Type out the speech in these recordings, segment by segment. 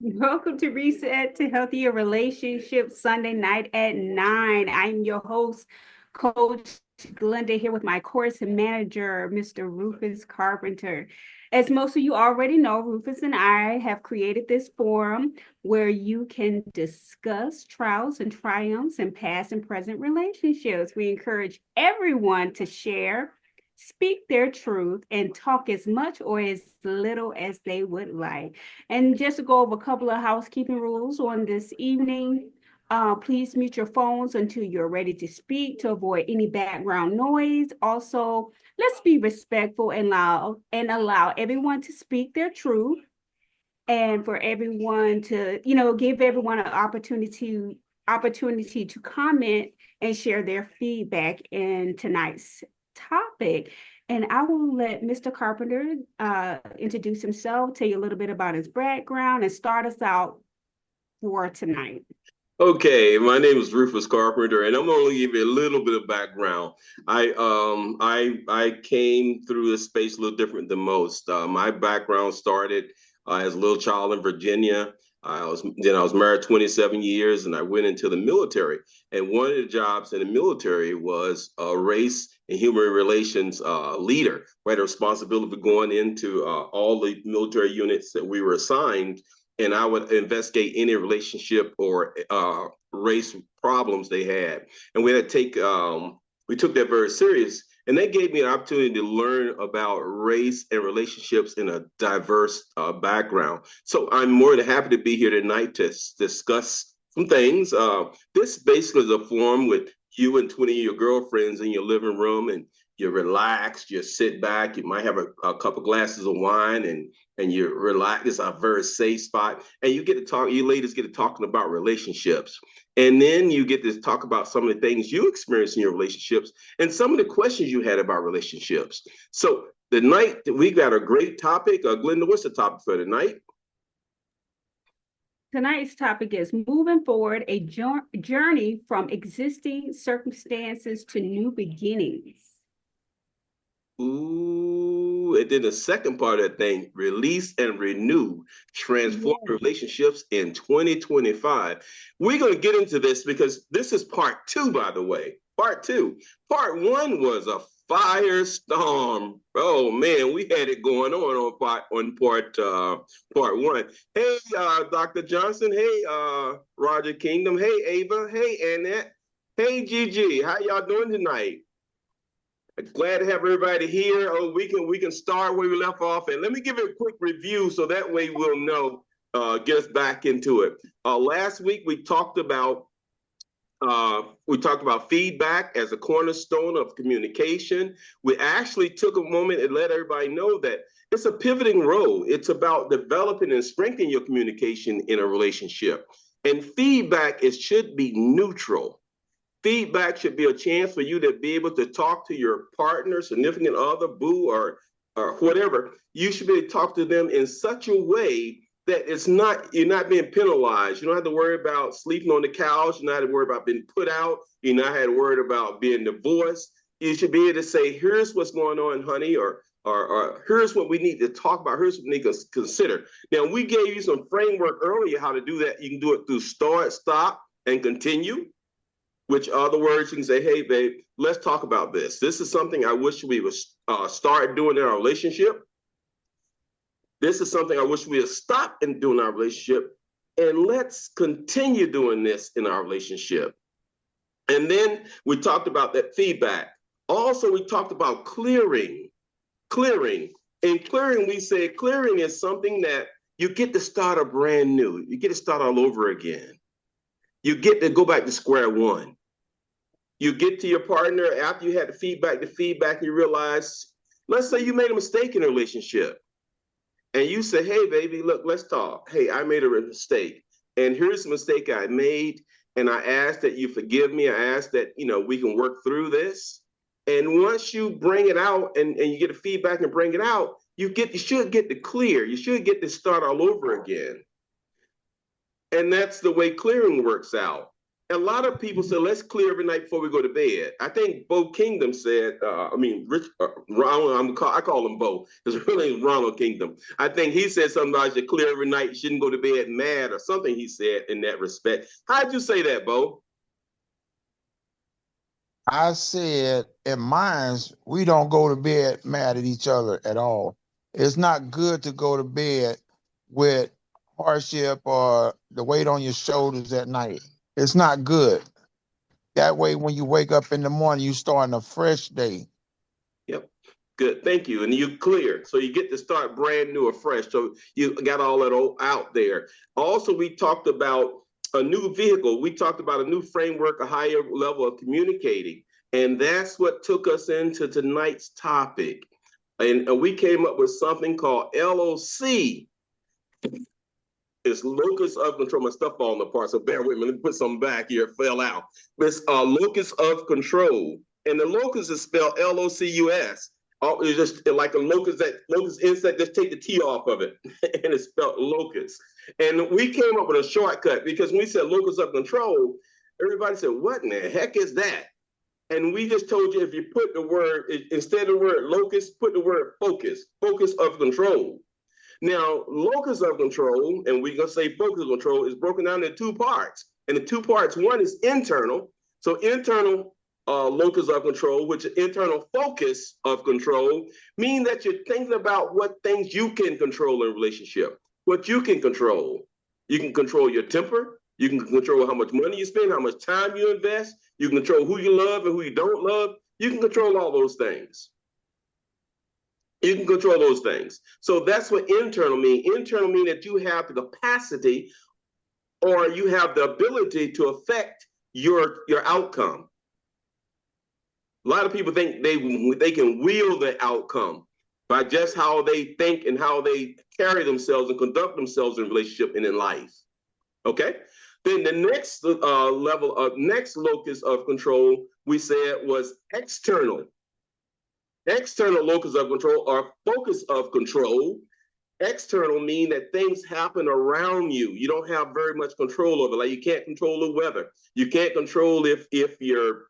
Welcome to Reset to Healthier Relationships Sunday night at 9. I'm your host, Coach Glenda, here with my course manager, Mr. Rufus Carpenter. As most of you already know, Rufus and I have created this forum where you can discuss trials and triumphs in past and present relationships. We encourage everyone to share, speak their truth, and talk as much or as little as they would like. And just to go over a couple of housekeeping rules on this evening, please mute your phones until you're ready to speak to avoid any background noise. Also, let's be respectful and loud and allow everyone to speak their truth, and for everyone to, give everyone an opportunity to comment and share their feedback in tonight's topic. And I will let Mr. Carpenter introduce himself, tell you a little bit about his background, and start us out for tonight. Okay, my name is Rufus Carpenter, and I'm going to give you a little bit of background. I came through this space a little different than most. My background started as a little child in Virginia. I was married 27 years, and I went into the military. And one of the jobs in the military was a race and human relations leader. We had a responsibility for going into all the military units that we were assigned, and I would investigate any relationship or race problems they had. And we had to we took that very serious. And they gave me an opportunity to learn about race and relationships in a diverse background. So I'm more than happy to be here tonight to discuss some things. This basically is a forum with you and 20 of your girlfriends in your living room, and you relax, you sit back, you might have a couple glasses of wine, and you relax. It's a very safe spot. And you get to talk, you ladies get to talking about relationships. And then you get to talk about some of the things you experience in your relationships and some of the questions you had about relationships. So tonight, we got a great topic. Glenda, what's the topic for tonight? Tonight's topic is moving forward, a journey from existing circumstances to new beginnings. Ooh, and then the second part of that thing, release and renew, transform relationships in 2025. We're going to get into this because this is part two, by the way. Part two. Part one was a firestorm. Oh man, we had it going on part one. Hey, Dr. Johnson. Hey, Roger Kingdom. Hey, Ava. Hey, Annette. Hey, Gigi. How y'all doing tonight? Glad to have everybody here. Oh, we can start where we left off, and let me give you a quick review so that way we'll know. Get us back into it. Last week we talked about feedback as a cornerstone of communication. We actually took a moment and let everybody know that it's a pivoting role. It's about developing and strengthening your communication in a relationship, and feedback should be neutral. Feedback should be a chance for you to be able to talk to your partner, significant other, boo, or whatever. You should be able to talk to them in such a way that you're not being penalized. You don't have to worry about sleeping on the couch. You don't have to worry about being put out. You don't have to worry about being divorced. You should be able to say, here's what's going on, honey, or here's what we need to talk about. Here's what we need to consider. Now, we gave you some framework earlier how to do that. You can do it through start, stop, and continue. Which other words you can say, hey, babe, let's talk about this. This is something I wish we would start doing in our relationship. This is something I wish we would stop and do in our relationship. And let's continue doing this in our relationship. And then we talked about that feedback. Also, we talked about clearing. In clearing, we say clearing is something that you get to start brand new. You get to start all over again. You get to go back to square one. You get to your partner after you had the feedback, and you realize, let's say you made a mistake in a relationship. And you say, hey, baby, look, let's talk. Hey, I made a mistake. And here's the mistake I made. And I ask that you forgive me. I ask that, we can work through this. And once you bring it out and you get the feedback and bring it out, you should get to clear. You should get to start all over again. And that's the way clearing works out. a lot of people said, let's clear every night before we go to bed. I think Bo Kingdom said, Ronald, I call him Bo, because really Ronald Kingdom. I think he said something about you should clear every night, you shouldn't go to bed mad or something he said in that respect. How'd you say that, Bo? I said in mine, we don't go to bed mad at each other at all. It's not good to go to bed with hardship or the weight on your shoulders at night. It's not good. That way, when you wake up in the morning, you start a fresh day. Yep. Good. Thank you. And you clear. So you get to start brand new or fresh. So you got all that out there. Also, we talked about a new vehicle. We talked about a new framework, a higher level of communicating. And that's what took us into tonight's topic. And we came up with something called LOC. It's locus of control. My stuff falling apart, so bear with me. Let me put some back here. It fell out. It's locus of control. And the locus is spelled L-O-C-U-S. It's just like a locus insect, just take the T off of it. And it's spelled locus. And we came up with a shortcut because when we said locus of control, everybody said, what in the heck is that? And we just told you if you put the word, instead of the word locus, put the word focus of control. Now, locus of control, and we're going to say focus of control, is broken down into two parts. And the two parts, one is internal. So internal locus of control, which is internal focus of control, mean that you're thinking about what things you can control in a relationship, what you can control. You can control your temper. You can control how much money you spend, how much time you invest. You can control who you love and who you don't love. You can control all those things. You can control those things. So that's what internal means. Internal means that you have the capacity or you have the ability to affect your outcome. A lot of people think they can wield the outcome by just how they think and how they carry themselves and conduct themselves in relationship and in life. Okay? Then the next next locus of control we said was external. External locus of control or focus of control. External mean that things happen around you. You don't have very much control over it. Like you can't control the weather. You can't control if your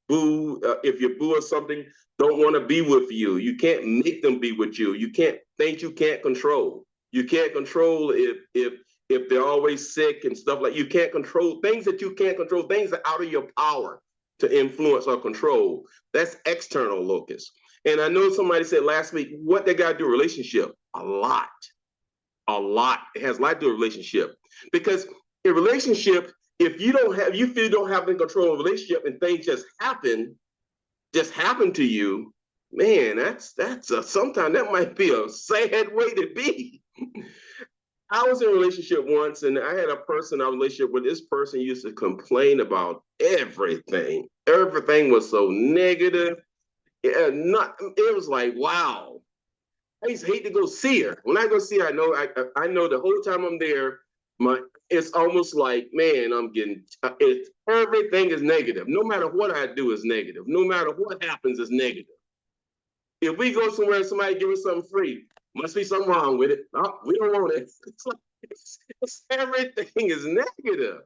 boo or something don't want to be with you. You can't make them be with you. You can't things you can't control. You can't control if they're always sick and stuff like you can't control things that you can't control, things that are out of your power to influence or control. That's external locus. And I know somebody said last week, what they got to do with relationship? A lot. It has a lot to do with relationship. Because in relationship, if you feel you don't have any control of a relationship and things just happen to you, man, that's sometimes that might be a sad way to be. I was in a relationship once, and I had a person I was in a relationship with. This person used to complain about everything. Everything was so negative. It was like, wow. I used to hate to go see her. When I go see her, I know the whole time I'm there, it's almost like, man, everything is negative. No matter what I do is negative. No matter what happens is negative. If we go somewhere and somebody give us something free, must be something wrong with it. Oh, we don't want it. It's like everything is negative.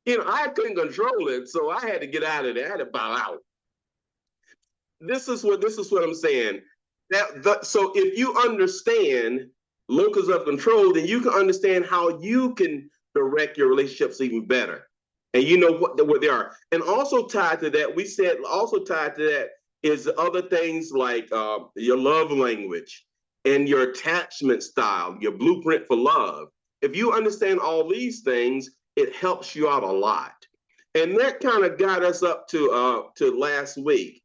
I couldn't control it, so I had to get out of there. I had to bow out. This is what I'm saying. So if you understand locus of control, then you can understand how you can direct your relationships even better. And you know what they are. And also tied to that, we said also tied to that is other things like your love language and your attachment style, your blueprint for love. If you understand all these things, it helps you out a lot. And that kind of got us up to last week.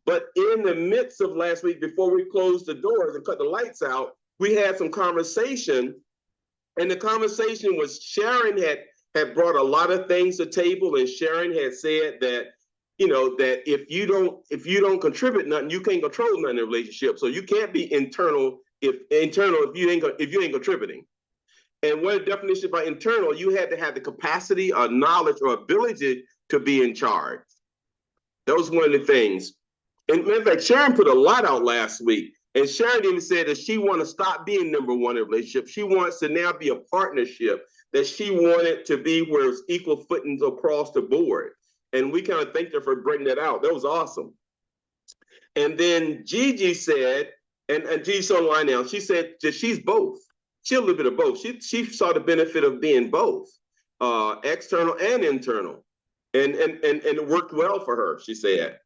But in the midst of last week, before we closed the doors and cut the lights out, we had some conversation. And the conversation was Sharon had brought a lot of things to the table, and Sharon had said that, that if you don't contribute nothing, you can't control nothing in a relationship. So you can't be internal if you ain't contributing. And what the definition by internal, you had to have the capacity or knowledge or ability to be in charge. That was one of the things. And in fact, Sharon put a lot out last week. And Sharon even said that she wants to stop being number one in a relationship. She wants to now be a partnership. that she wanted to be where it's equal footings across the board. And we kind of thanked her for bringing that out. That was awesome. And then Gigi said, and Gigi's online now, she said that she's both. She's a little bit of both. She saw the benefit of being both, external and internal. And it worked well for her, she said.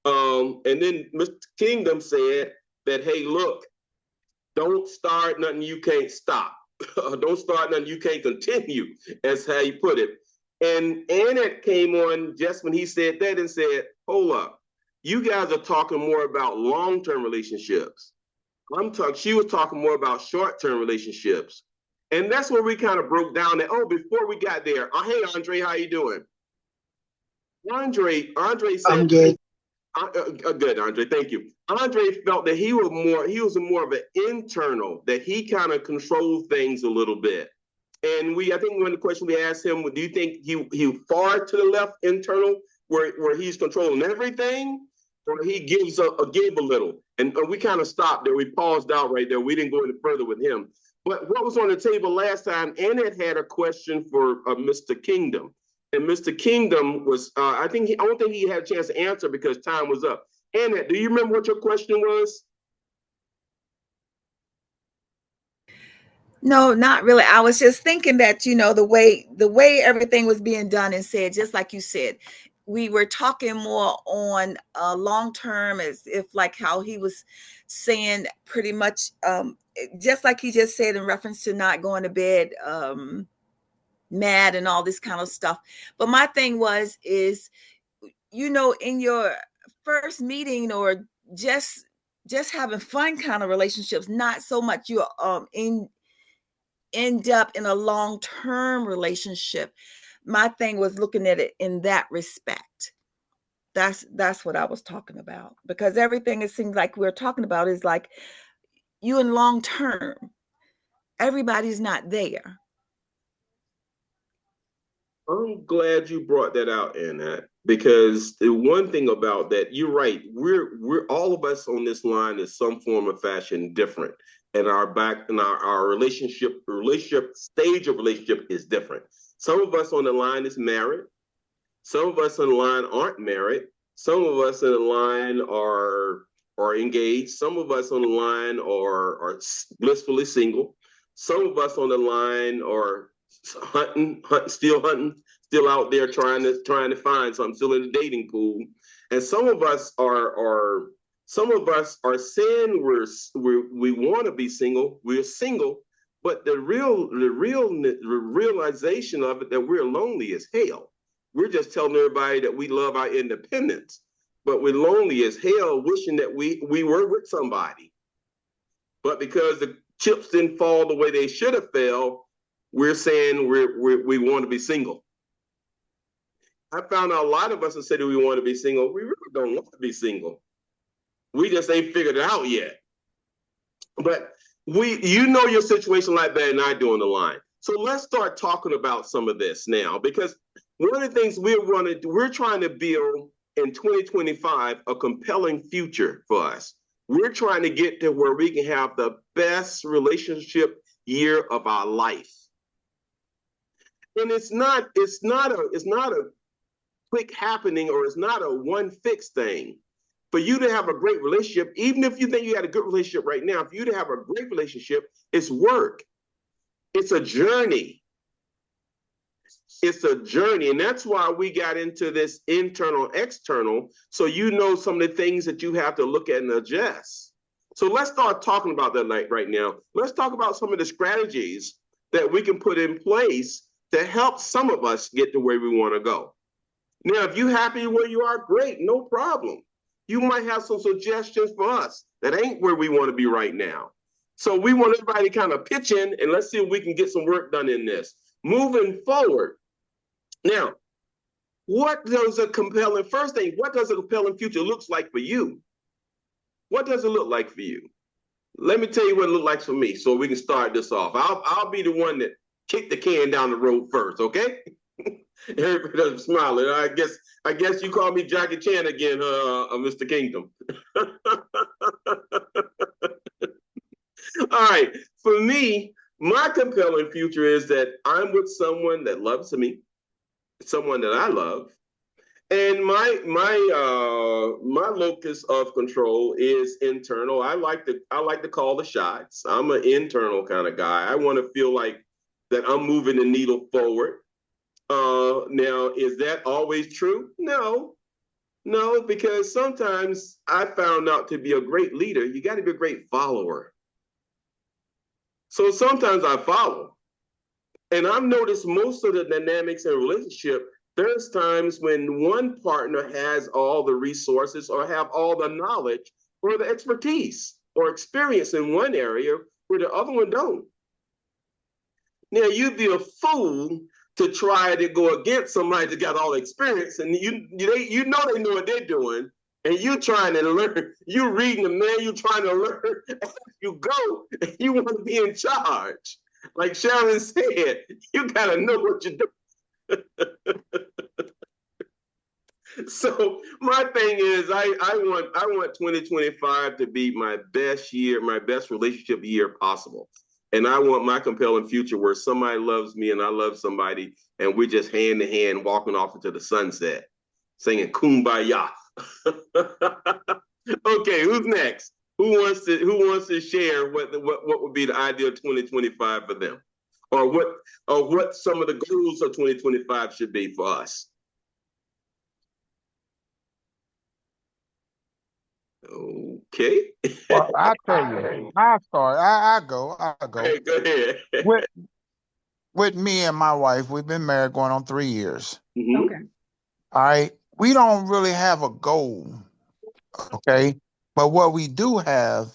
And then Mr. Kingdom said that, hey, look, don't start nothing you can't stop. Don't start nothing you can't continue, as how you put it. And Annette came on just when he said that and said, hold up, you guys are talking more about long-term relationships. She was talking more about short-term relationships. And that's where we kind of broke down that, before we got there, hey, Andre, how you doing? Andre said, I'm good. Good, Andre, thank you. Andre felt that he was more of an internal, that he kind of controlled things a little bit. And I think one of the questions we asked him, do you think he far to the left internal, where he's controlling everything, or he gives a little? And we kind of stopped there. We paused out right there. We didn't go any further with him. But what was on the table last time, Annette had a question for Mr. Kingdom. And Mr. Kingdom was, I don't think he had a chance to answer because time was up. Annette, do you remember what your question was? No, not really. I was just thinking that, the way everything was being done and said, just like you said, we were talking more on long term, as if like how he was saying pretty much, just like he just said in reference to not going to bed mad and all this kind of stuff. But my thing is, in your first meeting or just having fun kind of relationships, not so much you're end up in a long-term relationship. My thing was looking at it in that respect. That's what I was talking about, because everything it seems like we're talking about is like you in long term. Everybody's not there. I'm glad you brought that out, Annette, because the one thing about that, you're right. We're all of us on this line in some form of fashion different, and our relationship stage of relationship is different. Some of us on the line is married. Some of us on the line aren't married. Some of us on the line are engaged. Some of us on the line are blissfully single. Some of us on the line are still out there trying to find something, still in the dating pool. And some of us are saying we want to be single. We're single, but the realization of it that we're lonely as hell. We're just telling everybody that we love our independence, but we're lonely as hell, wishing that we were with somebody. But because the chips didn't fall the way they should have fell, we're saying we want to be single. I found out a lot of us have said that we want to be single. We really don't want to be single. We just ain't figured it out yet. But your situation like that and I do on the line. So let's start talking about some of this now, because one of the things we're trying to build in 2025 a compelling future for us. We're trying to get to where we can have the best relationship year of our life. And it's not a quick happening, or it's not a one fix thing. For you to have a great relationship, even if you think you had a good relationship right now, for you to have a great relationship, it's work. It's a journey. It's a journey. And that's why we got into this internal, external, so you know some of the things that you have to look at and adjust. So let's start talking about that right now. Let's talk about some of the strategies that we can put in place to help some of us get to where we want to go. Now, if you're happy where you are, great, no problem. You might have some suggestions for us that ain't where we want to be right now. So we want everybody to kind of pitch in, and let's see if we can get some work done in this. Moving forward. Now, what does a compelling future looks like for you? What does it look like for you? Let me tell you what it looks like for me, so we can start this off. I'll be the one that kicked the can down the road first, okay? Everybody's smiling. I guess you call me Jackie Chan again, Mr. Kingdom. All right. For me, My compelling future is that I'm with someone that loves me, someone that I love, and my locus of control is internal. I like to call the shots. I'm an internal kind of guy. I want to feel like that I'm moving the needle forward. Now, is that always true? No, no, because sometimes I found out to be a great leader, you got to be a great follower. So sometimes I follow. And I've noticed most of the dynamics in a relationship, there's times when one partner has all the resources or have all the knowledge or the expertise or experience in one area where the other one don't. Now, you'd be a fool to try to go against somebody that got all the experience and you know they know what they're doing, and you trying to learn, you reading the manual, trying to learn as you go, and you want to be in charge. Like Sharon said, you got to know what you're doing. So my thing is, I want 2025 to be my best year, my best relationship year possible. And I want my compelling future where somebody loves me and I love somebody, and we're just hand in hand walking off into the sunset, singing "Kumbaya." Okay, who's next? Who wants to share what would be the ideal 2025 for them, or what some of the goals of 2025 should be for us? Okay. Well, I tell you, I start. I go. Hey, go ahead. With me and my wife, we've been married going on 3 years. Mhm. Okay. All right. We don't really have a goal. Okay. But what we do have,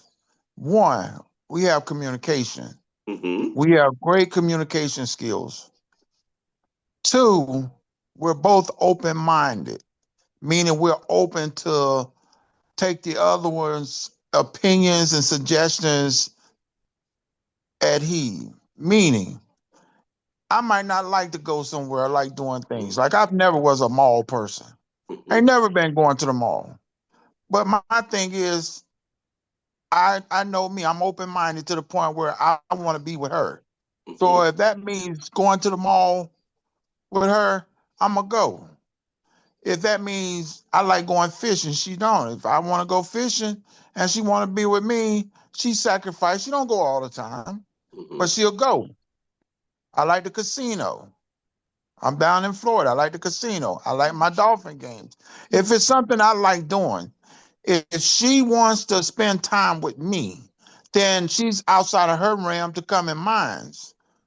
one, we have communication. Mhm. We have great communication skills. Two, we're both open-minded, meaning we're open to take the other one's opinions and suggestions at heed. Meaning, I might not like to go somewhere. I like doing things. Like I've never was a mall person. I ain't never been going to the mall. But my thing is, I know me. I'm open minded to the point where I want to be with her. So if that means going to the mall with her, I'm gonna go. If that means I like going fishing, she don't. If I want to go fishing and she want to be with me, she sacrifice. She don't go all the time, but she'll go. I like the casino. I'm down in Florida. I like the casino. I like my dolphin games. If it's something I like doing, if she wants to spend time with me, then she's outside of her realm to come in mine.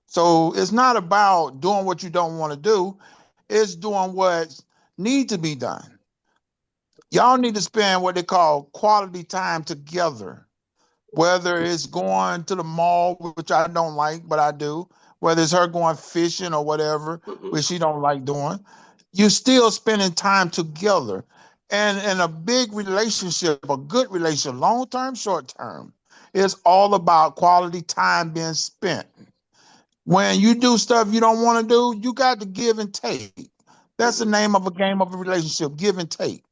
So it's not about doing what you don't want to do. It's doing what needs to be done. Y'all need to spend what they call quality time together, whether it's going to the mall, which I don't like, but I do, whether it's her going fishing or whatever, which she don't like doing, you still spending time together. And in a big relationship, a good relationship, long-term, short-term, it's all about quality time being spent. When you do stuff you don't want to do, you got to give and take. That's the name of a game of a relationship, give and take.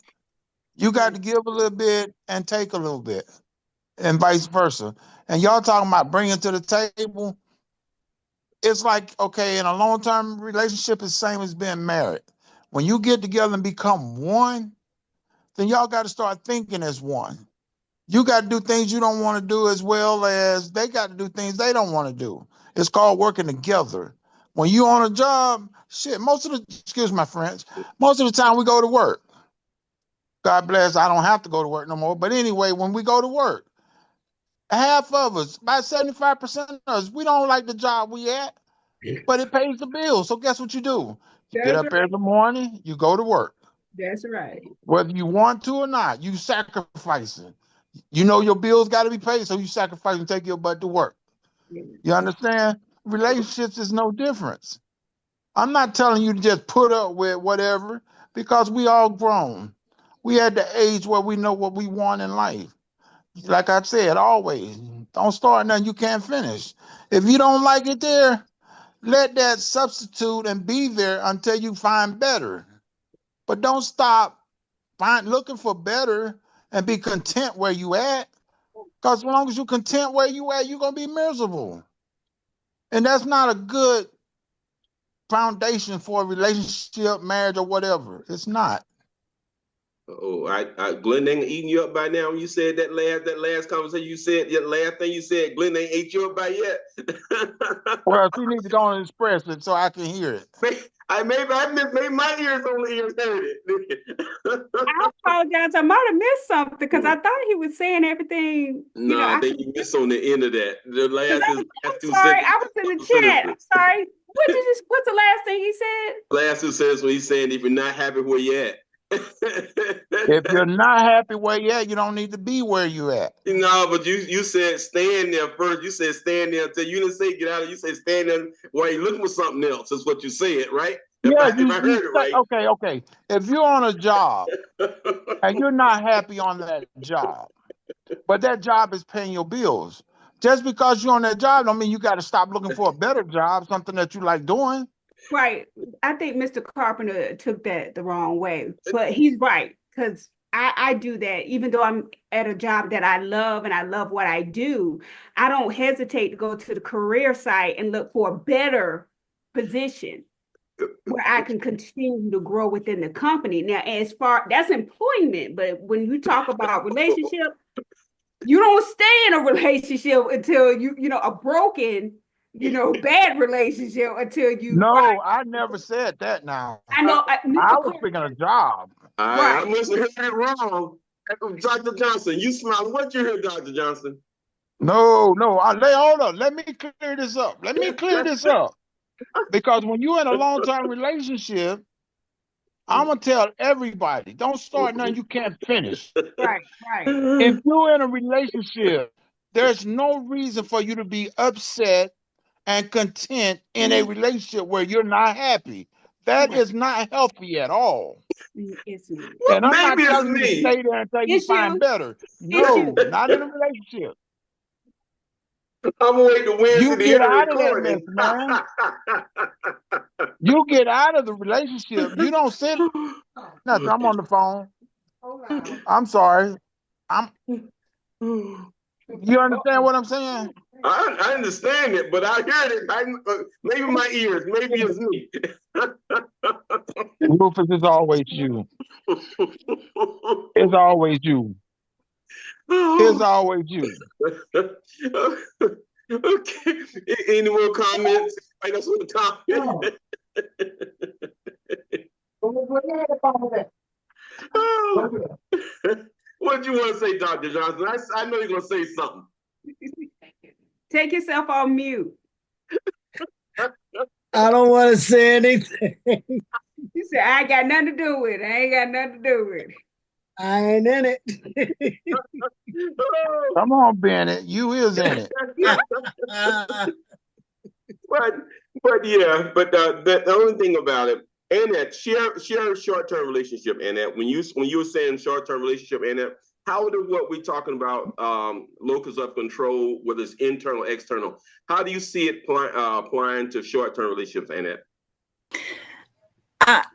You got to give a little bit and take a little bit, and vice versa. And y'all talking about bringing to the table, it's like, okay, in a long-term relationship, it's the same as being married. When you get together and become one, then y'all got to start thinking as one. You got to do things you don't want to do as well as they got to do things they don't want to do. It's called working together. When you on a job, shit, excuse my French, most of the time we go to work. God bless, I don't have to go to work no more. But anyway, when we go to work, half of us, about 75% of us, we don't like the job we at, but it pays the bills. So guess what you do? You get up every morning, you go to work. That's right. Whether you want to or not, you sacrificing. You know your bills got to be paid, so you sacrifice and take your butt to work. You understand? Relationships is no difference. I'm not telling you to just put up with whatever, because we all grown. We at the age where we know what we want in life. Like I said, always, don't start nothing you can't finish. If you don't like it there, let that substitute and be there until you find better. But don't stop looking for better and be content where you at. Because as long as you're content where you at, you're going to be miserable. And that's not a good foundation for a relationship, marriage, or whatever. It's not. Oh, Glenn ain't eating you up by now. When you said that last conversation, you said that last thing you said, Glenn ain't ate you up by yet. Well, she needs to go and express it so I can hear it. Maybe my ears only heard it. I apologize. I might have missed something because I thought he was saying everything. No, I think you missed on the end of that. The last two sorry, sentences. I was in the chat. I'm sorry. What's the last thing he said? Last two sentences when he's saying if you're not happy where you're at. If you're not happy where you're at, you don't need to be where you're at. No, but you said stand there first. You said stand there until you didn't say get out of. You said stand there while you're looking for something else. Is what you said, right? If I heard it right. Okay. If you're on a job and you're not happy on that job, but that job is paying your bills, just because you're on that job don't mean you got to stop looking for a better job, something that you like doing. Right. I think Mr. Carpenter took that the wrong way, but he's right because I do that. Even though I'm at a job that I love and I love what I do, I don't hesitate to go to the career site and look for a better position where I can continue to grow within the company. Now, as far that's employment, but when you talk about relationship, you don't stay in a relationship until you know a broken, bad relationship until you. No, Right. I never said that. Now I know. I was thinking a job. I must have heard it wrong. Dr. Johnson, you smile. What you heard, Dr. Johnson? No. Hold up. Let me clear this up. Because when you're in a long-term relationship, I'm gonna tell everybody, don't start nothing you can't finish. Right. If you're in a relationship, there's no reason for you to be upset and content in a relationship where you're not happy. That is not healthy at all. It's not. And I'm not Maybe it's telling you to me. stay there until you find better. No, not in a relationship. I'm waiting to Wednesday You to get hear the out of that mess, recording. man. You get out of the relationship. You don't sit nothing. I'm on the phone. I'm sorry. You understand what I'm saying? I understand it, but I heard it. Maybe my ears. Maybe it's me. Rufus, it's always you. It's always you. It's always you. Okay. Any more comments? I just want to comment. What do you want to say, Dr. Johnson? I know you're going to say something. Take yourself on mute. I don't want to say anything. You said, I ain't got nothing to do with it. I ain't got nothing to do with it. I ain't in it. Come on, Bennett. You is in it. The only thing about it, Annette, share a short-term relationship, Annette. When you were saying short-term relationship, Annette, how do what we're talking about, locus of control, whether it's internal, external, how do you see it applying to short-term relationships, Annette?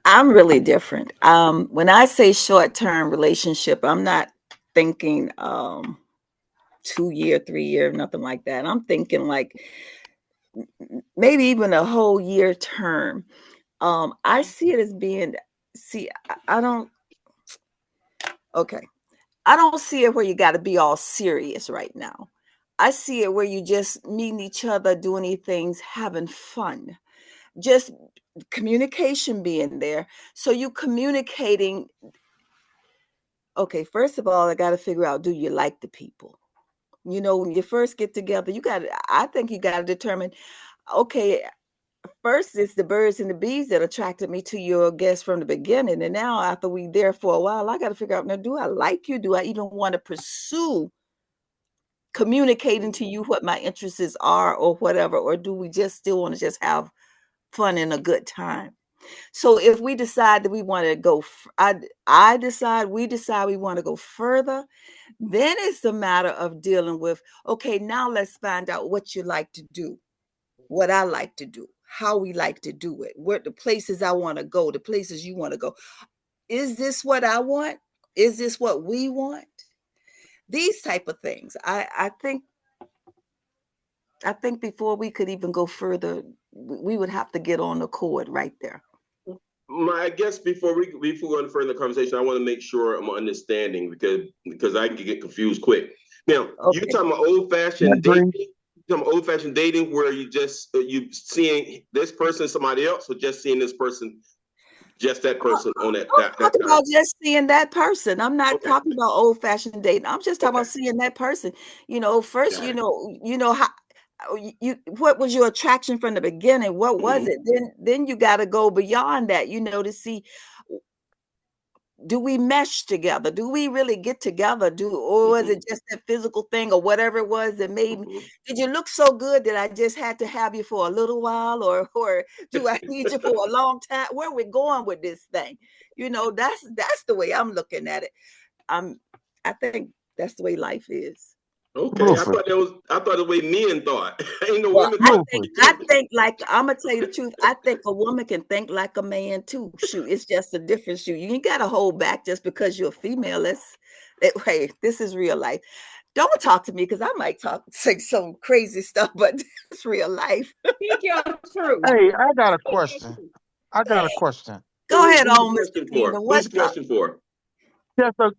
I'm really different. When I say short-term relationship, I'm not thinking 2 year, 3 year, nothing like that. I'm thinking like maybe even a whole year term. I see it as being, I don't see it where you got to be all serious right now. I see it where you just meeting each other, doing these things, having fun, just communication being there. So you communicating. Okay, first of all, I got to figure out, do you like the people? When you first get together, I think you got to determine, okay, first it's the birds and the bees that attracted me to your guest from the beginning. And now after we there for a while, I got to figure out, now, do I like you? Do I even want to pursue communicating to you what my interests are or whatever? Or do we just still want to just have fun and a good time? So if we decide that we want to go, we decide we want to go further, then it's the matter of dealing with, okay, now let's find out what you like to do, what I like to do, how we like to do it, where the places I want to go, the places you want to go. Is this what I want? Is this what we want? These type of things. I think I think before we could even go further, we would have to get on the cord right there. I guess before we go into further conversation, I want to make sure I'm understanding because I can get confused quick. Now, Okay. you talking about old-fashioned dating? You talking about old-fashioned dating where you just you seeing this person, somebody else, or just seeing this person, just that person on that I'm talking about just seeing that person. I'm not talking about old-fashioned dating. I'm just talking about seeing that person. You know, first, you know how what was your attraction from the beginning? What was it? Then you got to go beyond that, you know, to see, do we mesh together? Do we really get together? Or was it just that physical thing or whatever it was that made me? Did you look so good that I just had to have you for a little while, or do I need you for a long time? Where are we going with this thing? You know, that's the way I'm looking at it. I think that's the way life is. Okay, I thought the way men thought. Ain't no Well, women I think like, I'm gonna tell you the truth. I think a woman can think like a man too. Shoot, it's just a difference. You ain't gotta hold back just because you're a female. Hey, this is real life. Don't talk to me because I might say some crazy stuff, but it's real life. Speak your truth. Hey, I got a question. Go ahead on, Who's Mr. Kingdom. Who's the question for?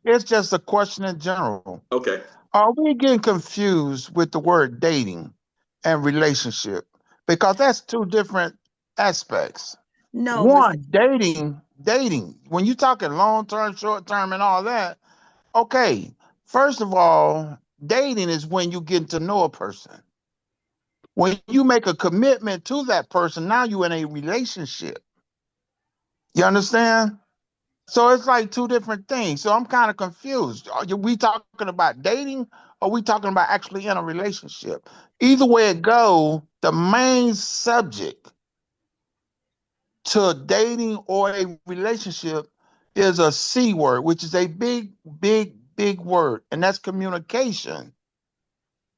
It's just a question in general. Okay. Are we getting confused with the word dating and relationship? Because that's two different aspects. No, One, dating, when you're talking long-term, short-term, and all that, okay, first of all, dating is when you get to know a person. When you make a commitment to that person, now you're in a relationship. You understand? So it's like two different things. So I'm kind of confused. Are we talking about dating, or are we talking about actually in a relationship? Either way it go, the main subject to dating or a relationship is a C word, which is a big, big, big word, and that's communication.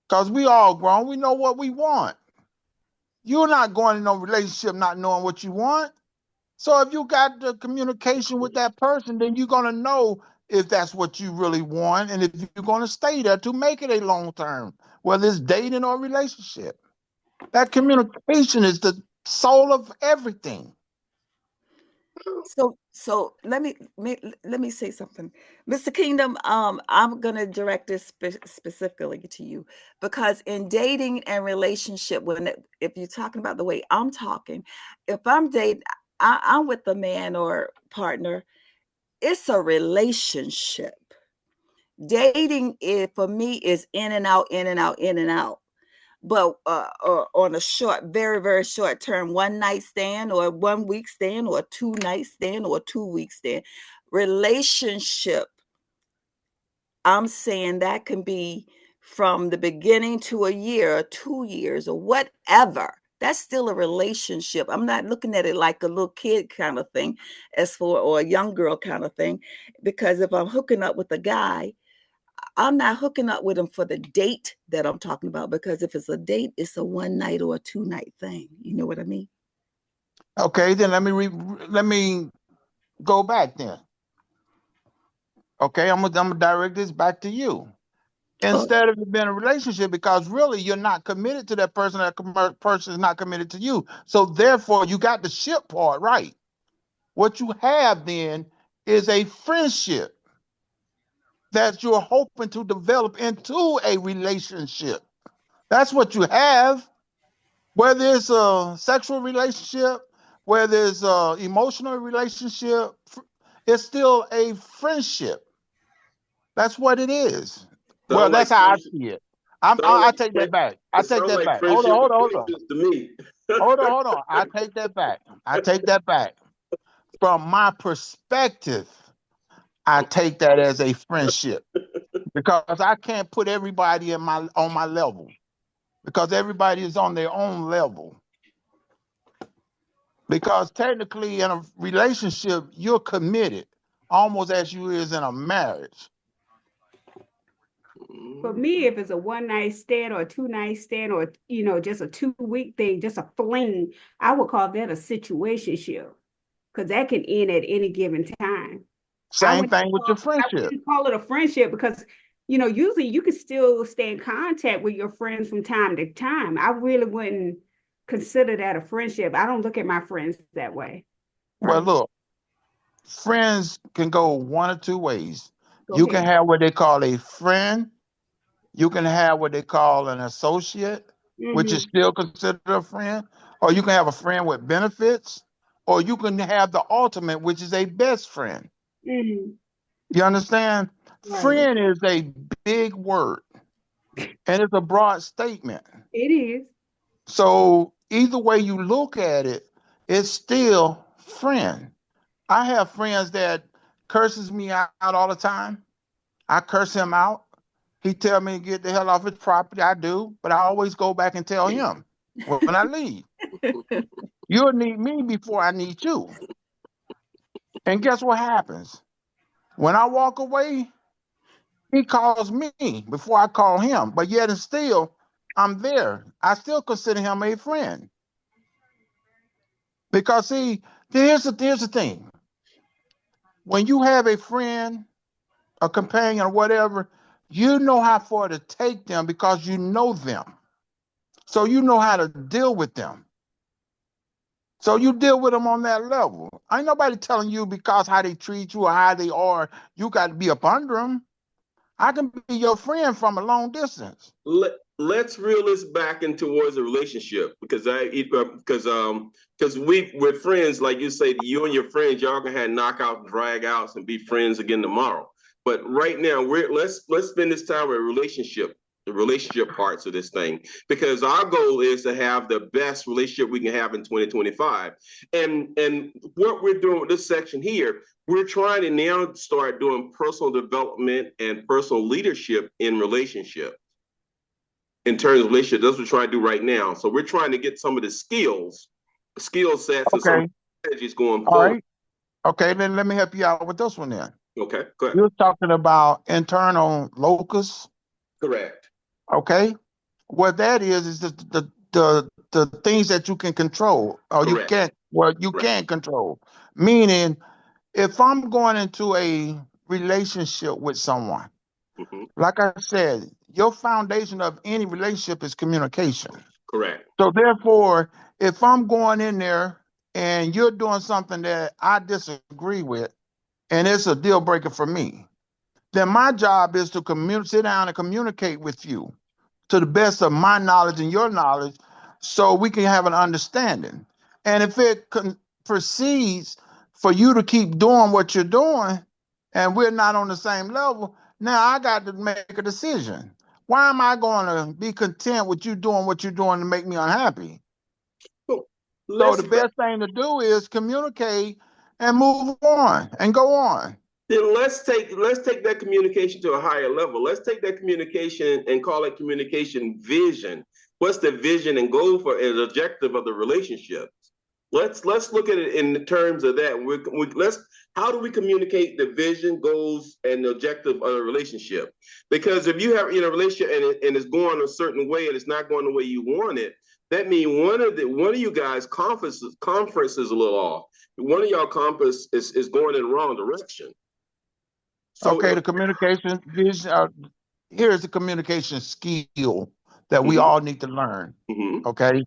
Because we all grown, we know what we want. You're not going in no relationship not knowing what you want. So if you got the communication with that person, then you're going to know if that's what you really want and if you're going to stay there to make it a long term, whether it's dating or relationship. That communication is the soul of everything. So let me say something, Mr. Kingdom. I'm gonna direct this specifically to you, because in dating and relationship, if you're talking about the way I'm talking, if I'm dating, I'm with a man or partner, it's a relationship. Dating for me is in and out, in and out, in and out. But on a short, very, very short term, 1 night stand or 1 week stand or 2 night stand or 2 week stand. Relationship, I'm saying that can be from the beginning to a year or 2 years or whatever. That's still a relationship. I'm not looking at it like a little kid kind of thing, or a young girl kind of thing, because if I'm hooking up with a guy, I'm not hooking up with him for the date that I'm talking about, because if it's a date, it's a 1 night or a 2 night thing. You know what I mean? Okay, then let me go back then. Okay, I'm gonna direct this back to you. Instead of it being a relationship, because really you're not committed to that person, that person is not committed to you. So therefore you got the ship part right. What you have then is a friendship that you're hoping to develop into a relationship. That's what you have. Whether it's a sexual relationship, whether it's an emotional relationship, it's still a friendship. That's what it is. Well, that's how I see it. I take that back. I take that back. Hold on. To me. Hold on. I take that back. From my perspective, I take that as a friendship, because I can't put everybody on my level, because everybody is on their own level. Because technically in a relationship, you're committed almost as you is in a marriage. For me, if it's a 1 night stand or a 2 night stand, or just a 2 week thing, just a fling, I would call that a situationship, because that can end at any given time. Same thing with your friendship. I wouldn't call it a friendship, because usually you can still stay in contact with your friends from time to time. I really wouldn't consider that a friendship. I don't look at my friends that way. Well, look, friends can go one or two ways. Go You can ahead. have what they call a friend. You can have what they call an associate, which is Mm-hmm. still considered a friend. Or you can have a friend with benefits. Or you can have the ultimate, which is a best friend. Mm-hmm. You understand? Right. Friend is a big word and it's a broad statement. It is. So either way you look at it, it's still friend. I have friends that curses me out all the time. I curse him out. He tell me to get the hell off his property. I do, but I always go back and tell him when I leave. You'll need me before I need you. And guess what happens? When I walk away, he calls me before I call him. But yet and still, I'm there. I still consider him a friend. Because see, here's the thing. When you have a friend, a companion, or whatever, you know how far to take them because you know them. So you know how to deal with them. So you deal with them on that level. Ain't nobody telling you because how they treat you or how they are, you got to be up under them. I can be your friend from a long distance. Let's reel this back in towards a relationship because we're friends, like you say, you and your friends, y'all can have knockouts, drag outs, and be friends again tomorrow. But right now, let's spend this time with the relationship parts of this thing, because our goal is to have the best relationship we can have in 2025. And what we're doing with this section here, we're trying to now start doing personal development and personal leadership in relationship. In terms of relationship, that's what we're trying to do right now. So we're trying to get some of the skill sets, and some strategies going All forward. right. Okay, then let me help you out with this one then. Okay, go ahead. You're talking about internal locus. Correct. Okay. What that is the things that you can control or you Correct. can't, well, you Correct. can't control. Meaning, if I'm going into a relationship with someone, Mm-hmm. like I said, your foundation of any relationship is communication. Correct. So therefore, if I'm going in there and you're doing something that I disagree with, and it's a deal breaker for me, then my job is to sit down and communicate with you to the best of my knowledge and your knowledge so we can have an understanding. And if it proceeds for you to keep doing what you're doing and we're not on the same level, now I got to make a decision. Why am I going to be content with you doing what you're doing to make me unhappy? So So the best thing to do is communicate and move on and go on. then let's take that communication to a higher level. Let's take that communication and call it communication vision. What's the vision and goal for an objective of the relationship? Let's look at it in terms of that. How do we communicate the vision, goals, and the objective of a relationship? Because if you have a relationship and it's going a certain way and it's not going the way you want it, that means one of you guys' conference is a little off. One of y'all compass is going in the wrong direction. So okay, the communication vision. Here's the communication skill that we mm-hmm. all need to learn. Mm-hmm. Okay.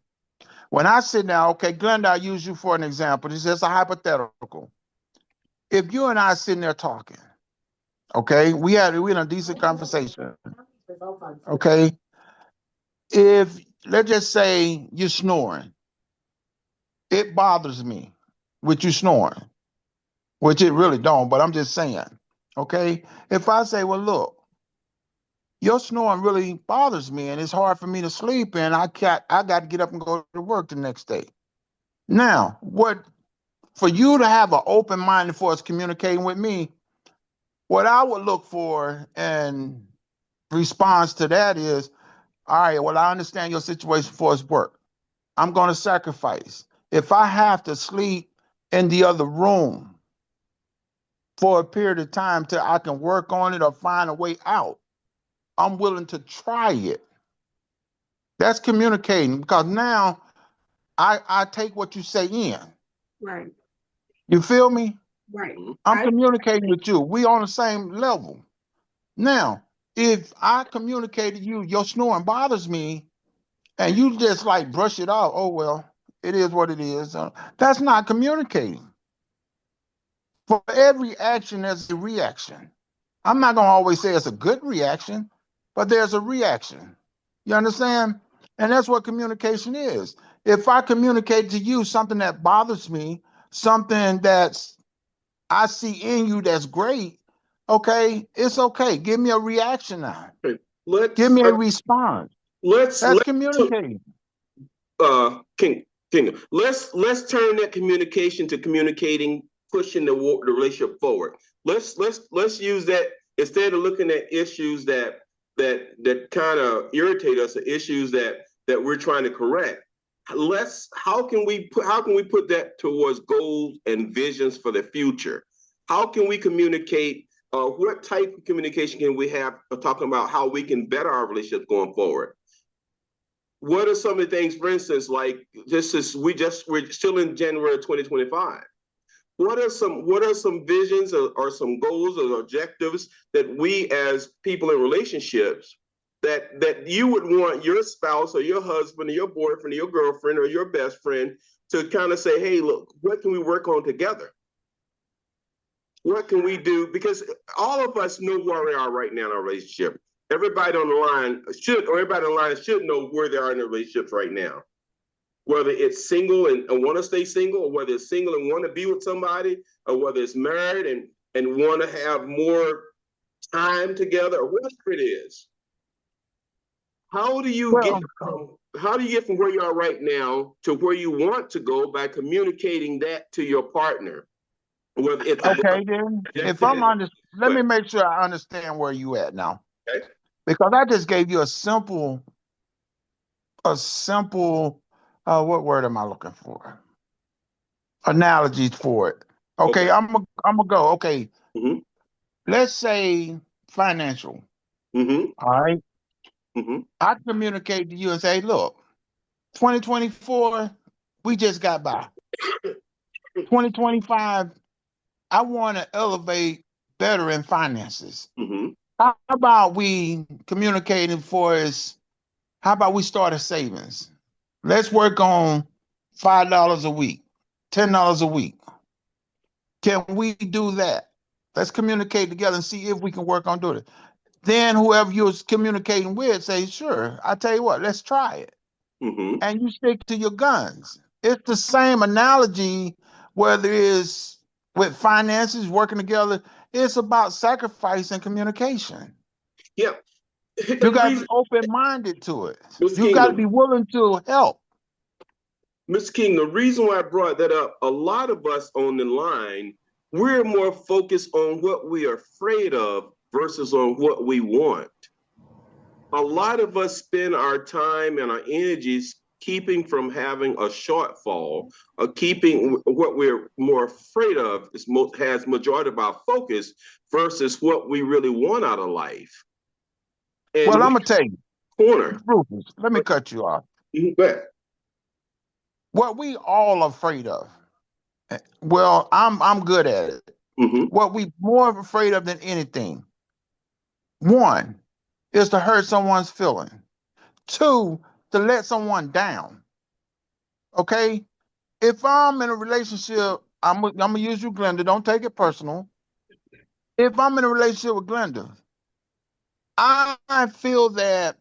When I sit down, okay, Glenda, I use you for an example. This is a hypothetical. If you and I are sitting there talking, okay, we in a decent conversation. Okay. If let's just say you're snoring, it bothers me with you snoring, which it really don't, but I'm just saying. Okay. If I say, well, look, your snoring really bothers me and it's hard for me to sleep and I got to get up and go to work the next day. Now, for you to have an open mind for us communicating with me, what I would look for in response to that is, all right, well, I understand your situation for us work. I'm going to sacrifice. If I have to sleep in the other room for a period of time till I can work on it or find a way out, I'm willing to try it. That's communicating because now I take what you say in. Right. You feel me? Right. I'm communicating with you. We on the same level. Now, if I communicate to you, your snoring bothers me, and you just like brush it off, oh, well, it is what it is. That's not communicating. For every action, there's a reaction. I'm not going to always say it's a good reaction, but there's a reaction. You understand? And that's what communication is. If I communicate to you something that bothers me, something that's I see in you that's great, okay, it's okay. Give me a reaction now. Give me a response. That's communicating. Let's turn that communication to communicating, pushing the relationship forward. Let's use that instead of looking at issues that kind of irritate us, or issues that we're trying to correct. How can we put that towards goals and visions for the future? How can we communicate? What type of communication can we have talking about how we can better our relationships going forward? What are some of the things, for instance, like we're still in January 2025. What are some visions or some goals or objectives that we as people in relationships that you would want your spouse or your husband or your boyfriend or your girlfriend or your best friend to kind of say, hey, look, what can we work on together? What can we do? Because all of us know where we are right now in our relationship. Everybody on the line should know where they are in their relationships right now. Whether it's single and want to stay single, or whether it's single and want to be with somebody, or whether it's married and want to have more time together, or whatever it is. How do you get from where you are right now to where you want to go by communicating that to your partner? Okay, then if let me make sure I understand where you at now. Okay. Because I just gave you a simple, what word am I looking for? Analogies for it. Okay, I'm gonna go. Okay, let's say financial. All right. I communicate to you and say, look, 2024, we just got by. 2025, I want to elevate better in finances. How about we communicating for us? How about we start a savings? Let's work on $5 a week, $10 a week. Can we do that? Let's communicate together and see if we can work on doing it. Then whoever you're communicating with say, sure, I tell you what, let's try it. And you stick to your guns. It's the same analogy, whether it's with finances, working together. It's about sacrifice and communication. Yeah. You got to be open-minded to it. You got to be willing to help. Ms. King, the reason why I brought that up, a lot of us on the line, we're more focused on what we are afraid of versus on what we want. A lot of us spend our time and our energies keeping from having a shortfall, or keeping what we're more afraid of has majority of our focus versus what we really want out of life. And well, I'm gonna tell you, Rufus, let me cut you off. What we all afraid of, well, I'm good at it. What we more afraid of than anything, one, is to hurt someone's feeling. Two, to let someone down. Okay? If I'm in a relationship, I'm gonna use you, Glenda. Don't take it personal. If I'm in a relationship with Glenda, I feel that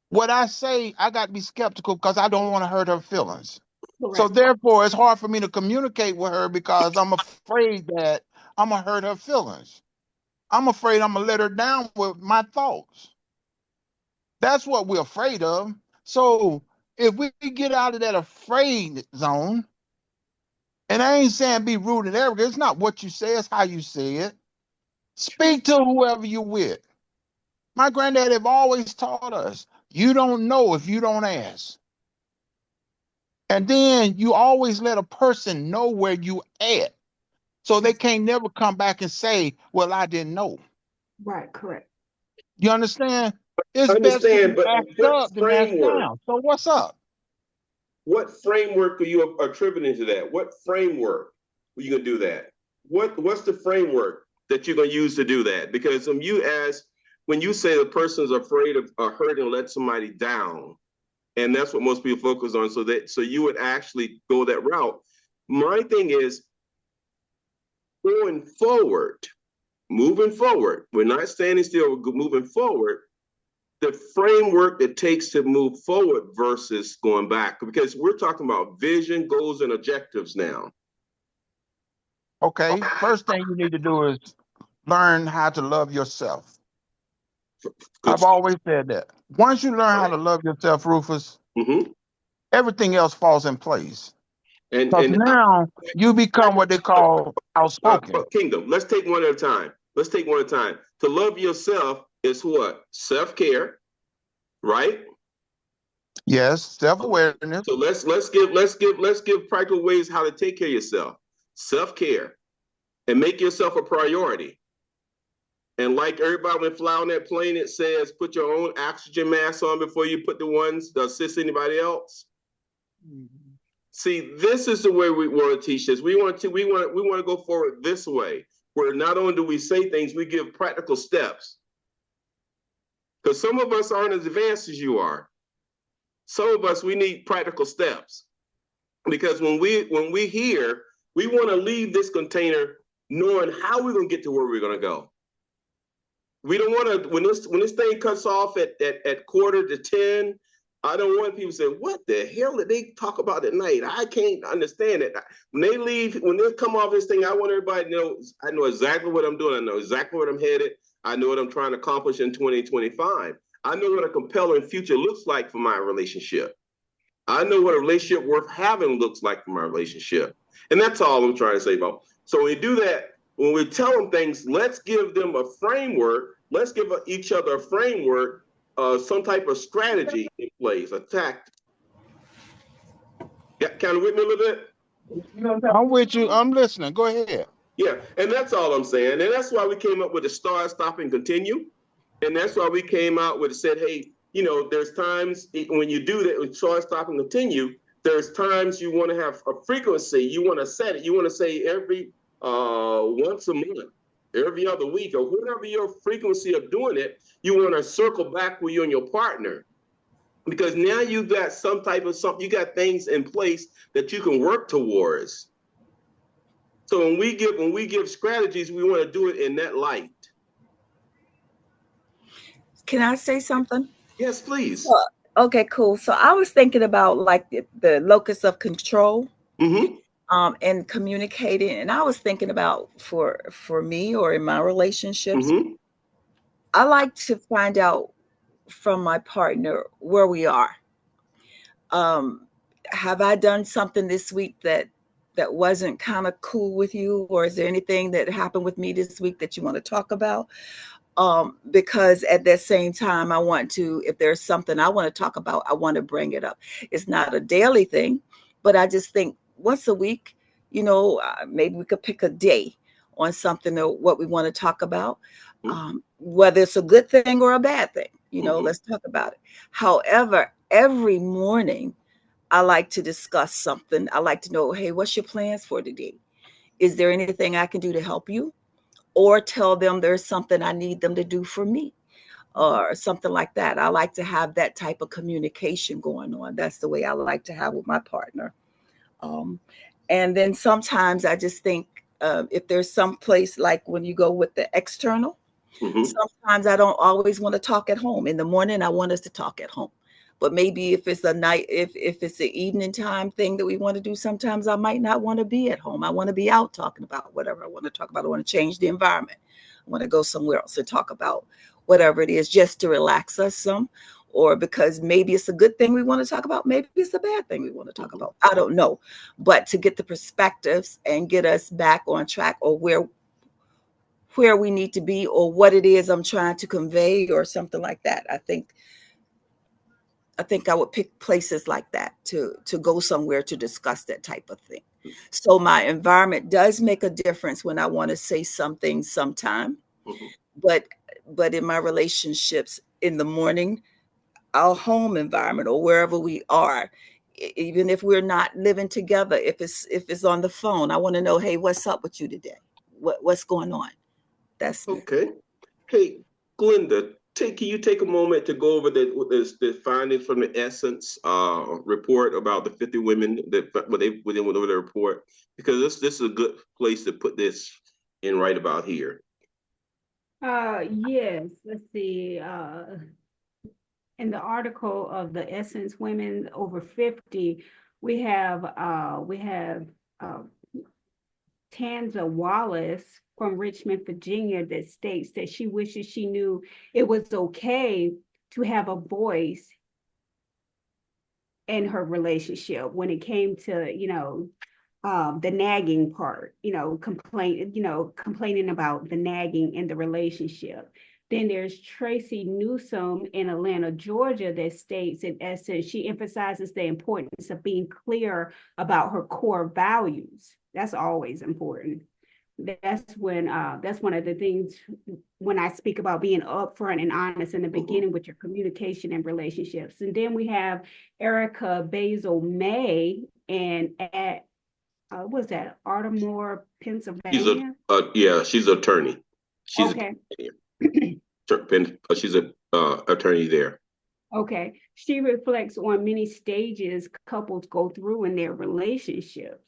what I say, I got to be skeptical because I don't want to hurt her feelings. Correct. So therefore, it's hard for me to communicate with her because I'm afraid that I'm going to hurt her feelings. I'm afraid I'm going to let her down with my thoughts. That's what we're afraid of. So if we get out of that afraid zone, and I ain't saying be rude and arrogant, it's not what you say, it's how you say it. Speak to whoever you're with. My granddad have always taught us, you don't know if you don't ask. And then you always let a person know where you at. So they can't never come back and say, well, I didn't know. Right, correct. You understand? It's best to act up than act down. So what's up? What framework are you attributing to that? What framework are you going to do that? What's the framework that you're going to use to do that? Because you ask, when you say the person's afraid of hurting and let somebody down, and that's what most people focus on. So you would actually go that route. My thing is going forward, moving forward. We're not standing still, we're moving forward. The framework it takes to move forward versus going back, because we're talking about vision, goals, and objectives now. Okay, first thing you need to do is learn how to love yourself. I've always said that. Once you learn how to love yourself, Rufus, everything else falls in place. Because now you become what they call outspoken. Kingdom, let's take one at a time. Let's take one at a time. To love yourself is what? Self-care, right? Yes, self-awareness. So let's give practical ways how to take care of yourself. Self-care, and make yourself a priority. And like everybody when fly on that plane, it says put your own oxygen mask on before you put the ones that assist anybody else. See, this is the way we want to teach this. We want to go forward this way, where not only do we say things, we give practical steps. Because some of us aren't as advanced as you are. Some of us, we need practical steps. Because when we hear, we want to leave this container knowing how we're going to get to where we're going to go. We don't want to, when this thing cuts off at 9:45, I don't want people to say, what the hell did they talk about at night? I can't understand it. When they leave, when they come off this thing, I want everybody to know, I know exactly what I'm doing. I know exactly where I'm headed. I know what I'm trying to accomplish in 2025. I know what a compelling future looks like for my relationship. I know what a relationship worth having looks like for my relationship. And that's all I'm trying to say about. So when we do that, when we tell them things, let's give them a framework. Let's give each other a framework, some type of strategy in place, a tactic. Yeah, kind of with me a little bit? I'm with you. I'm listening. Go ahead. Yeah, and that's all I'm saying. And that's why we came up with the start, stop, and continue. And that's why we came out with said, hey, you know, there's times when you do that, with start, stop, and continue, there's times you want to have a frequency. You want to set it. You want to say every once a month, every other week, or whatever your frequency of doing it, you want to circle back with you and your partner. Because now you've got some type of something, you got things in place that you can work towards. So when we give strategies, we want to do it in that light. Can I say something? Yes, please. Okay, cool. So I was thinking about like the locus of control. And communicating, and I was thinking about for me or in my relationships, I like to find out from my partner where we are. Have I done something this week that wasn't kind of cool with you, or is there anything that happened with me this week that you want to talk about? Because at that same time, I want to, if there's something I want to talk about, I want to bring it up. It's not a daily thing, but I just think once a week, you know, maybe we could pick a day on something or what we want to talk about, whether it's a good thing or a bad thing, you know, let's talk about it. However, every morning I like to discuss something. I like to know, hey, what's your plans for today? Is there anything I can do to help you? Or tell them there's something I need them to do for me or something like that. I like to have that type of communication going on. That's the way I like to have with my partner. And then sometimes I just think if there's some place like when you go with the external, sometimes I don't always want to talk at home. In the morning, I want us to talk at home. But maybe if it's a night, if it's an evening time thing that we want to do, sometimes I might not want to be at home. I want to be out talking about whatever I want to talk about. I want to change the environment. I want to go somewhere else and talk about whatever it is just to relax us some, or because maybe it's a good thing we want to talk about. Maybe it's a bad thing we want to talk about. I don't know. But to get the perspectives and get us back on track or where we need to be or what it is I'm trying to convey or something like that. I think I would pick places like that to go somewhere to discuss that type of thing. So my environment does make a difference when I want to say something sometime. But in my relationships in the morning, our home environment or wherever we are, even if we're not living together, if it's on the phone, I want to know, hey, what's up with you today? What's going on? That's okay. Hey, Glenda, can you take a moment to go over the findings from the Essence report about the 50 women that when they went over the report? Because this is a good place to put this in right about here. Yes, let's see. In the article of the Essence Women Over 50, we have Tanza Wallace from Richmond, Virginia, that states that she wishes she knew it was okay to have a voice in her relationship when it came to, the nagging part, complaining about the nagging in the relationship. Then there's Tracy Newsome in Atlanta, Georgia, that states, in essence, she emphasizes the importance of being clear about her core values. That's always important. That's one of the things when I speak about being upfront and honest in the beginning with your communication and relationships. And then we have Erica Basil May at what's that, Ardmore, Pennsylvania? She's an attorney. She's okay. She's an attorney there. Okay. She reflects on many stages couples go through in their relationships.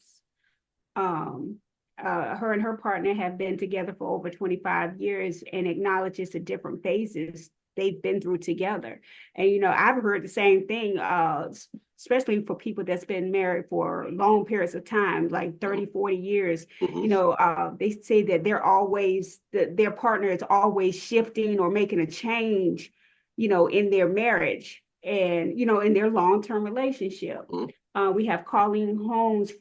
Her and her partner have been together for over 25 years and acknowledges the different phases they've been through together. And, I've heard the same thing, especially for people that's been married for long periods of time, like 30, 40 years. They say that their partner is always shifting or making a change, in their marriage and, in their long-term relationship. We have Colleen Holmes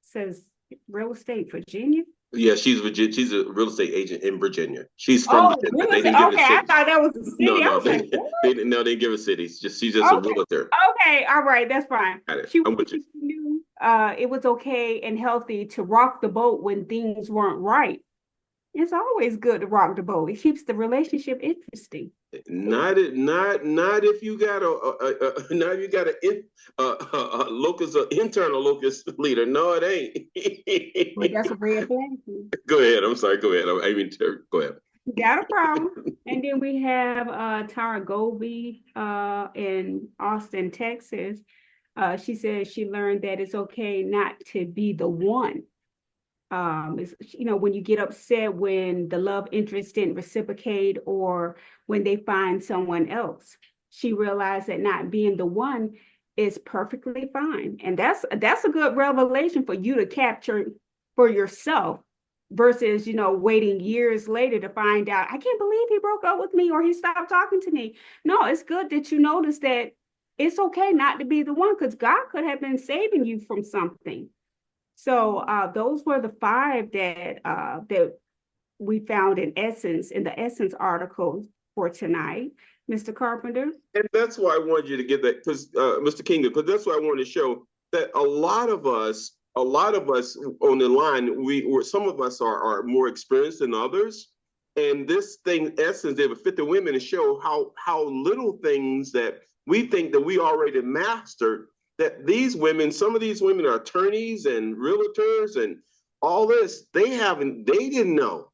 says Real Estate Virginia. Yeah, she's a real estate agent in Virginia. She's from Virginia. They didn't give a city. I thought that was a city. No, they didn't give a city. She's just a realtor. Okay, all right, that's fine. She knew it was okay and healthy to rock the boat when things weren't right. It's always good to rock the boat. It keeps the relationship interesting. Not if you got a locus, an internal locus leader. No, it ain't. Well, that's a red flag. Go ahead. I'm sorry. Go ahead. Go ahead. Got a problem. And then we have Tara Goby in Austin, Texas. She says she learned that it's okay not to be the one. When you get upset when the love interest didn't reciprocate or when they find someone else. She realized that not being the one is perfectly fine. And that's a good revelation for you to capture for yourself versus, waiting years later to find out, I can't believe he broke up with me or he stopped talking to me. No, it's good that you notice that it's okay not to be the one because God could have been saving you from something. So those were the 5 that we found in the Essence article for tonight, Mr. Carpenter. And that's why I wanted you to get that, because Mr. King, because that's why I wanted to show that a lot of us on the line, some of us are more experienced than others. And this thing, Essence, they have 50 women to show how little things that we think that we already mastered, that some of these women are attorneys and realtors and all this, they didn't know.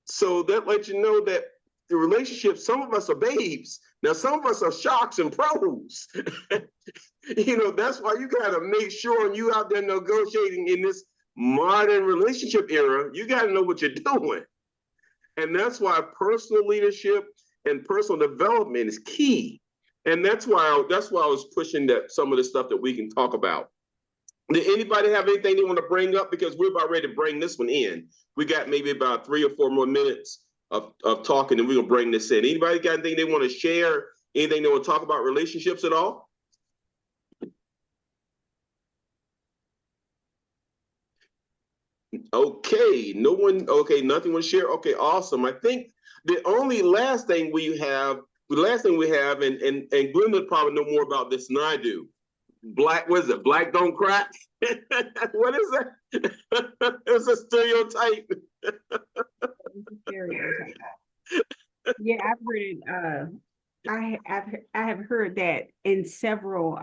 So that lets you know that the relationship, some of us are babes. Now, some of us are sharks and pros. That's why you got to make sure when you out there negotiating in this modern relationship era, you got to know what you're doing. And that's why personal leadership and personal development is key. And that's why I was pushing that some of the stuff that we can talk about. Did anybody have anything they want to bring up? Because we're about ready to bring this one in. We got maybe about 3 or 4 more minutes of talking, and we're going to bring this in. Anybody got anything they want to share? Anything they want to talk about relationships at all? Okay, no one. Okay, nothing to share. Okay, awesome. I think the last thing we have, and Glenda probably know more about this than I do. Black don't crack? What is that? It's a stereotype. Yeah, I've heard it. I have heard that in several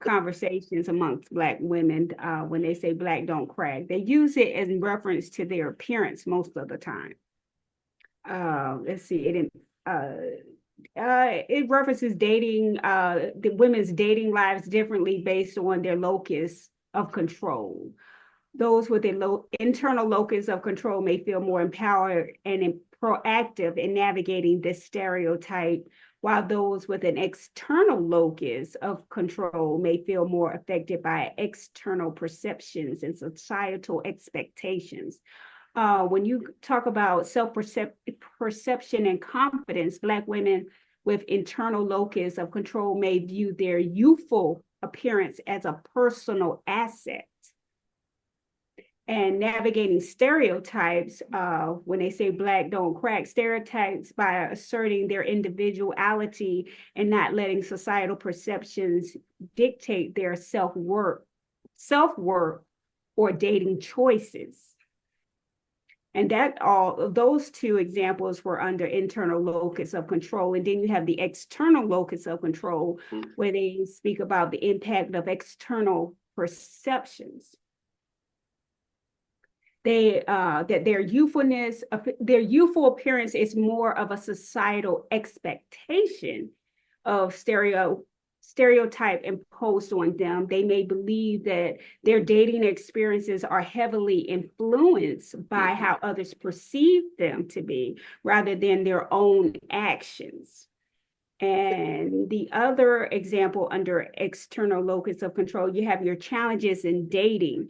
conversations amongst Black women when they say Black don't crack. They use it in reference to their appearance most of the time. let's see, it references dating, the women's dating lives differently based on their locus of control. Those with a low internal locus of control may feel more empowered and proactive in navigating this stereotype, while those with an external locus of control may feel more affected by external perceptions and societal expectations. When you talk about self-perception and confidence, Black women with internal locus of control may view their youthful appearance as a personal asset. And navigating stereotypes, when they say Black don't crack, stereotypes by asserting their individuality and not letting societal perceptions dictate their self-worth or dating choices. And that those two examples were under internal locus of control. And then you have the external locus of control, where they speak about the impact of external perceptions. That their youthful appearance is more of a societal expectation of stereotype imposed on them. They may believe that their dating experiences are heavily influenced by how others perceive them to be, rather than their own actions. And the other example under external locus of control, you have your challenges in dating.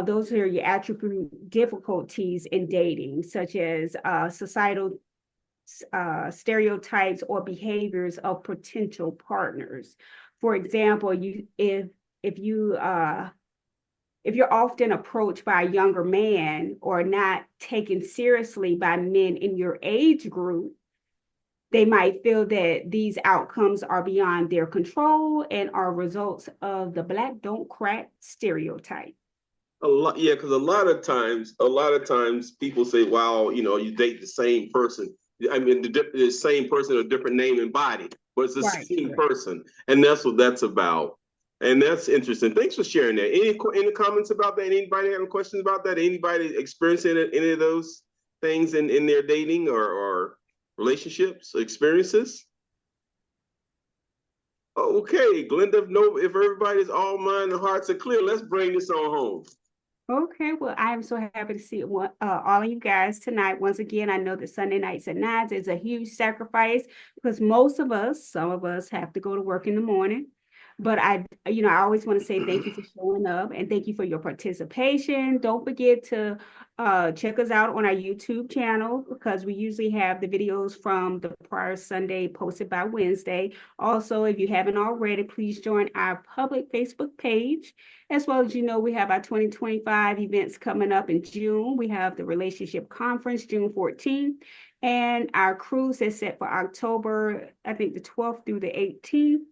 Those are your attribute difficulties in dating, such as societal stereotypes or behaviors of potential partners. For example, if you're often approached by a younger man or not taken seriously by men in your age group, they might feel that these outcomes are beyond their control and are results of the Black don't crack stereotype. Because a lot of times people say, "Wow, you date the same person." I mean, the same person, a different name and body, but it's the same person, and that's what that's about. And that's interesting. Thanks for sharing that. Any comments about that? Anybody having questions about that? Anybody experiencing any of those things in their dating or relationships experiences? Okay, Glenda, if everybody's all mind and hearts are clear, let's bring this on home. Okay, well, I am so happy to see all of you guys tonight. Once again, I know that Sunday nights at 9 is a huge sacrifice because some of us have to go to work in the morning. But I always want to say thank you for showing up and thank you for your participation. Don't forget to check us out on our YouTube channel because we usually have the videos from the prior Sunday posted by Wednesday. Also, if you haven't already, please join our public Facebook page. As well as we have our 2025 events coming up in June. We have the Relationship Conference, June 14th, and our cruise is set for October, I think the 12th through the 18th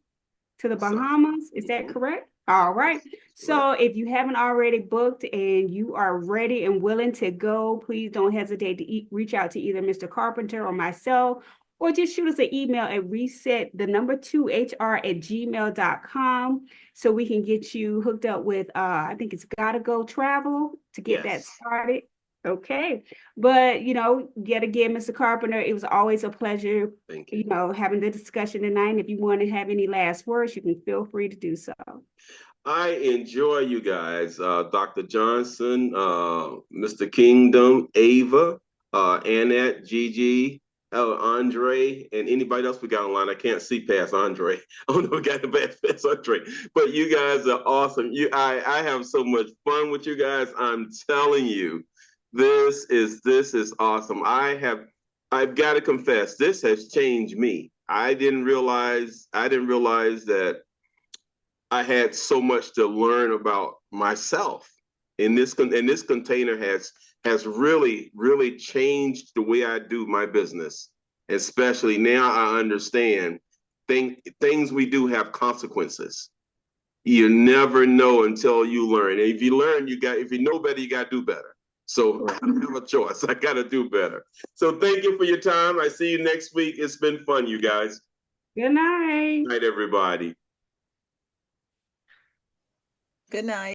to the Bahamas. Is that correct? All right. So if you haven't already booked and you are ready and willing to go, please don't hesitate to reach out to either Mr. Carpenter or myself, or just shoot us an email at reset2hr@gmail.com so we can get you hooked up with, I think it's Gotta Go Travel to get that started. Okay. But, yet again, Mr. Carpenter, it was always a pleasure, Thank you. Having the discussion tonight. And if you want to have any last words, you can feel free to do so. I enjoy you guys, Dr. Johnson, Mr. Kingdom, Ava, Annette, Gigi, Andre, and anybody else we got online. I can't see past Andre. I don't know we got the past Andre, but you guys are awesome. I have so much fun with you guys. I'm telling you, this is awesome. I've got to confess, this has changed me. I didn't realize that I had so much to learn about myself. And this container has really, really changed the way I do my business. Especially now I understand things we do have consequences. You never know until you learn. And if you learn, if you know better, you got to do better. So I don't have a choice. I got to do better. So thank you for your time. I see you next week. It's been fun, you guys. Good night. Good night, everybody. Good night.